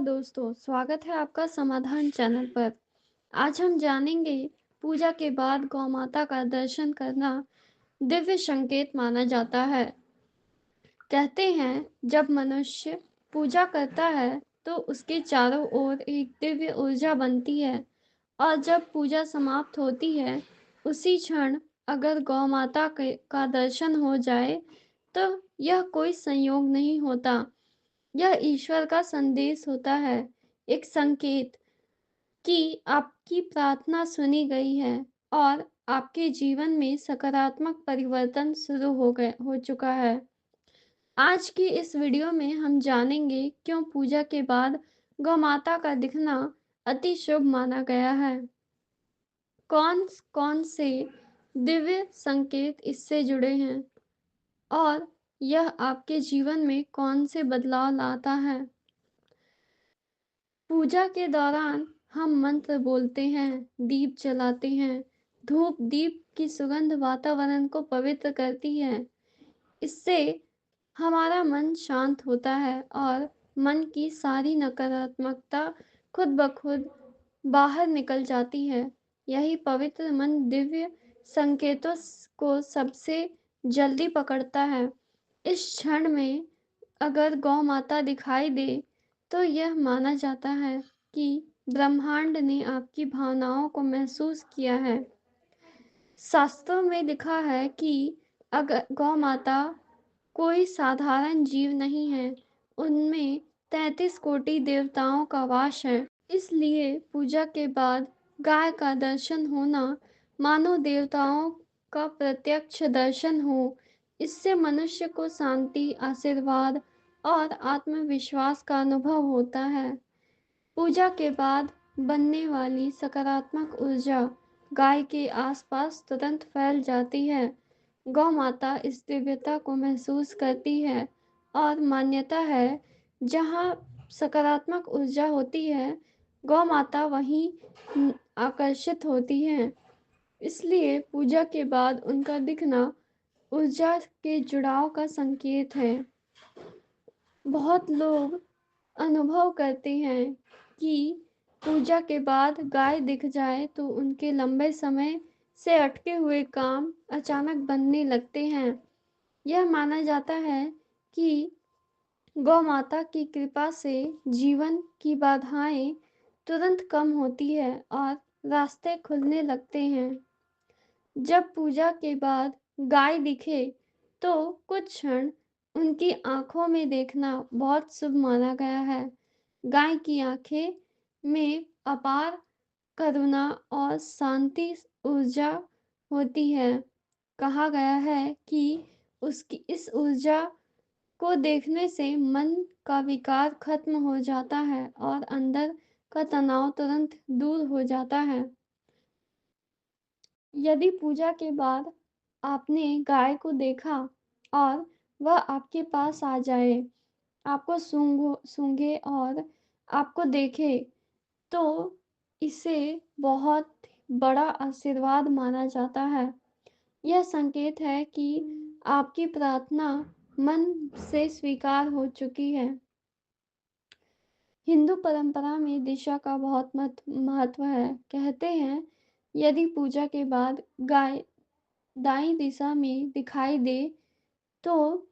नमस्कार दोस्तों, स्वागत है आपका समाधान चैनल पर। आज हम जानेंगे पूजा के बाद गौ माता का दर्शन करना दिव्य संकेत माना जाता है। कहते हैं जब मनुष्य पूजा करता है तो उसके चारों ओर एक दिव्य ऊर्जा बनती है और जब पूजा समाप्त होती है उसी क्षण अगर गौ माता का दर्शन हो जाए तो यह कोई संयोग नहीं होता। यह ईश्वर का संदेश होता है, एक संकेत कि आपकी प्रार्थना सुनी गई है और आपके जीवन में सकारात्मक परिवर्तन शुरू हो चुका है। आज की इस वीडियो में हम जानेंगे क्यों पूजा के बाद गौ माता का दिखना अति शुभ माना गया है। कौन कौन से दिव्य संकेत इससे जुड़े हैं और यह आपके जीवन में कौन से बदलाव लाता है। पूजा के दौरान हम मंत्र बोलते हैं, दीप जलाते हैं। धूप दीप की सुगंध वातावरण को पवित्र करती है। इससे हमारा मन शांत होता है और मन की सारी नकारात्मकता खुद ब खुद बाहर निकल जाती है। यही पवित्र मन दिव्य संकेतों को सबसे जल्दी पकड़ता है। इस क्षण में अगर गौ माता दिखाई दे तो यह माना जाता है कि ब्रह्मांड ने आपकी भावनाओं को महसूस किया है। शास्त्रों में लिखा है कि अगर गौ माता कोई साधारण जीव नहीं है, उनमें 33 कोटि देवताओं का वास है। इसलिए पूजा के बाद गाय का दर्शन होना मानो देवताओं का प्रत्यक्ष दर्शन हो। इससे मनुष्य को शांति, आशीर्वाद और आत्मविश्वास का अनुभव होता है। पूजा के बाद बनने वाली सकारात्मक ऊर्जा गाय के आसपास तुरंत फैल जाती है। गौ माता इस दिव्यता को महसूस करती है और मान्यता है जहाँ सकारात्मक ऊर्जा होती है, गौ माता वहीं आकर्षित होती है। इसलिए पूजा के बाद उनका दिखना ऊर्जा के जुड़ाव का संकेत है। बहुत लोग अनुभव करते हैं कि पूजा के बाद गाय दिख जाए तो उनके लंबे समय से अटके हुए काम अचानक बनने लगते हैं। यह माना जाता है कि गौ माता की कृपा से जीवन की बाधाएं तुरंत कम होती है और रास्ते खुलने लगते हैं। जब पूजा के बाद गाय दिखे तो कुछ क्षण उनकी आंखों में देखना बहुत शुभ माना गया है। गाय की आंखें में अपार करुणा और शांति ऊर्जा होती है। कहा गया है कि उसकी इस ऊर्जा को देखने से मन का विकार खत्म हो जाता है और अंदर का तनाव तुरंत दूर हो जाता है। यदि पूजा के बाद आपने गाय को देखा और वह आपके पास आ जाए, आपको सूंघे और आपको देखे, तो इसे बहुत बड़ा आशीर्वाद माना जाता है। यह संकेत है कि आपकी प्रार्थना मन से स्वीकार हो चुकी है। हिंदू परंपरा में दिशा का बहुत महत्व है। कहते हैं यदि पूजा के बाद गाय दाईं दिशा में दिखाई दे तो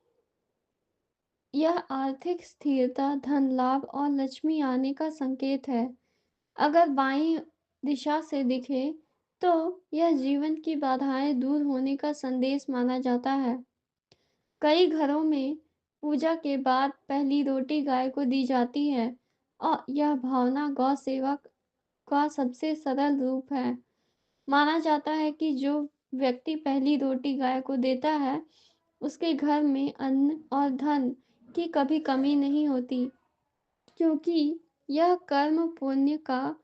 यह आर्थिक स्थिरता, धन लाभ और लक्ष्मी आने का संकेत है। अगर बाईं दिशा से दिखे तो यह जीवन की बाधाएं दूर होने का संदेश माना जाता है। कई घरों में पूजा के बाद पहली रोटी गाय को दी जाती है और यह भावना गौ सेवक का सबसे सरल रूप है। माना जाता है कि जो व्यक्ति पहली रोटी गाय को देता है उसके घर में अन्न और धन की कभी कमी नहीं होती, क्योंकि यह कर्म पुण्य का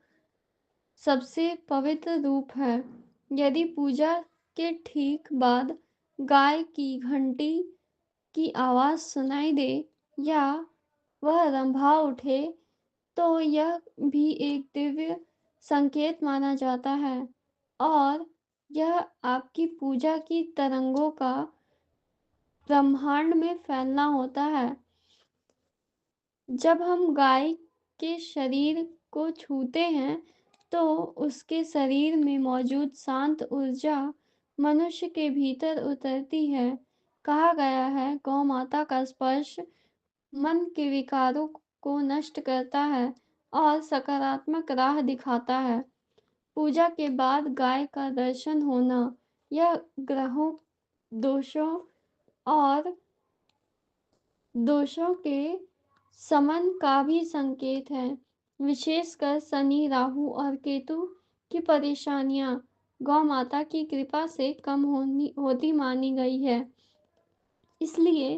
सबसे पवित्र रूप है। यदि पूजा के ठीक बाद गाय की घंटी की आवाज़ सुनाई दे या वह रंभा उठे तो यह भी एक दिव्य संकेत माना जाता है और यह आपकी पूजा की तरंगों का ब्रह्मांड में फैलना होता है। जब हम गाय उसके शरीर को छूते हैं तो उसके शरीर में मौजूद शांत ऊर्जा मनुष्य के भीतर उतरती है। कहा गया है, गौ माता का स्पर्श मन के विकारों को नष्ट करता है और सकारात्मक राह दिखाता है। पूजा के बाद गाय का दर्शन होना यह ग्रहों दोषों और दोषों के शमन का भी संकेत है। विशेषकर शनि, राहु और केतु की परेशानियां गौ माता की कृपा से कम होती मानी गई है। इसलिए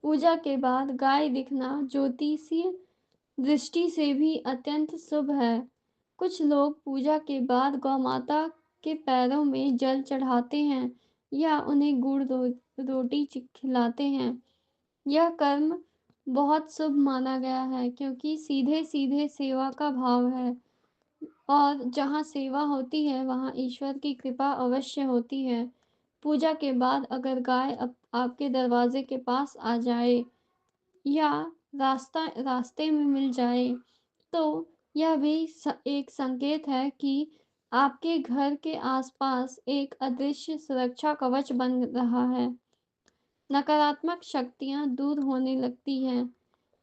पूजा के बाद गाय दिखना ज्योतिषीय दृष्टि से भी अत्यंत शुभ है। कुछ लोग पूजा के बाद गौ माता के पैरों में जल चढ़ाते हैं या उन्हें गुड़ रोटी खिलाते हैं। यह कर्म बहुत शुभ माना गया है क्योंकि सीधे सीधे सेवा का भाव है और जहाँ सेवा होती है वहाँ ईश्वर की कृपा अवश्य होती है। पूजा के बाद अगर गाय आपके दरवाजे के पास आ जाए या रास्ते में मिल जाए तो यह भी एक संकेत है कि आपके घर के आसपास एक अदृश्य सुरक्षा कवच बन रहा है। नकारात्मक शक्तियां दूर होने लगती हैं।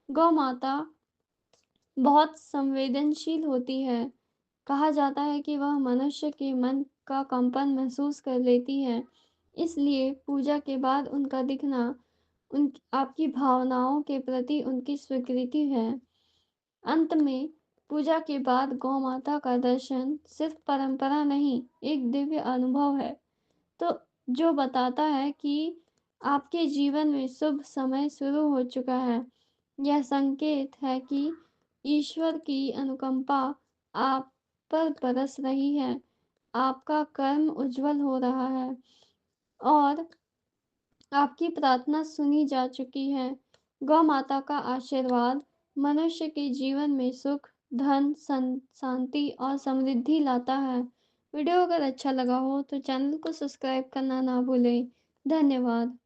गौ माता बहुत संवेदनशील होती है। कहा जाता है कि वह मनुष्य के मन का कंपन महसूस कर लेती है। इसलिए पूजा के बाद उनका दिखना उन आपकी भावनाओं के प्रति उनकी स्वीकृति है। अंत में पूजा के बाद गौ माता का दर्शन सिर्फ परंपरा नहीं, एक दिव्य अनुभव है। तो जो बताता है कि आपके जीवन में शुभ समय शुरू हो चुका है। यह संकेत है कि ईश्वर की अनुकंपा आप पर बरस रही है, आपका कर्म उज्जवल हो रहा है और आपकी प्रार्थना सुनी जा चुकी है। गौ माता का आशीर्वाद मनुष्य के जीवन में सुख, धन, शांति और समृद्धि लाता है। वीडियो अगर अच्छा लगा हो तो चैनल को सब्सक्राइब करना ना भूलें। धन्यवाद।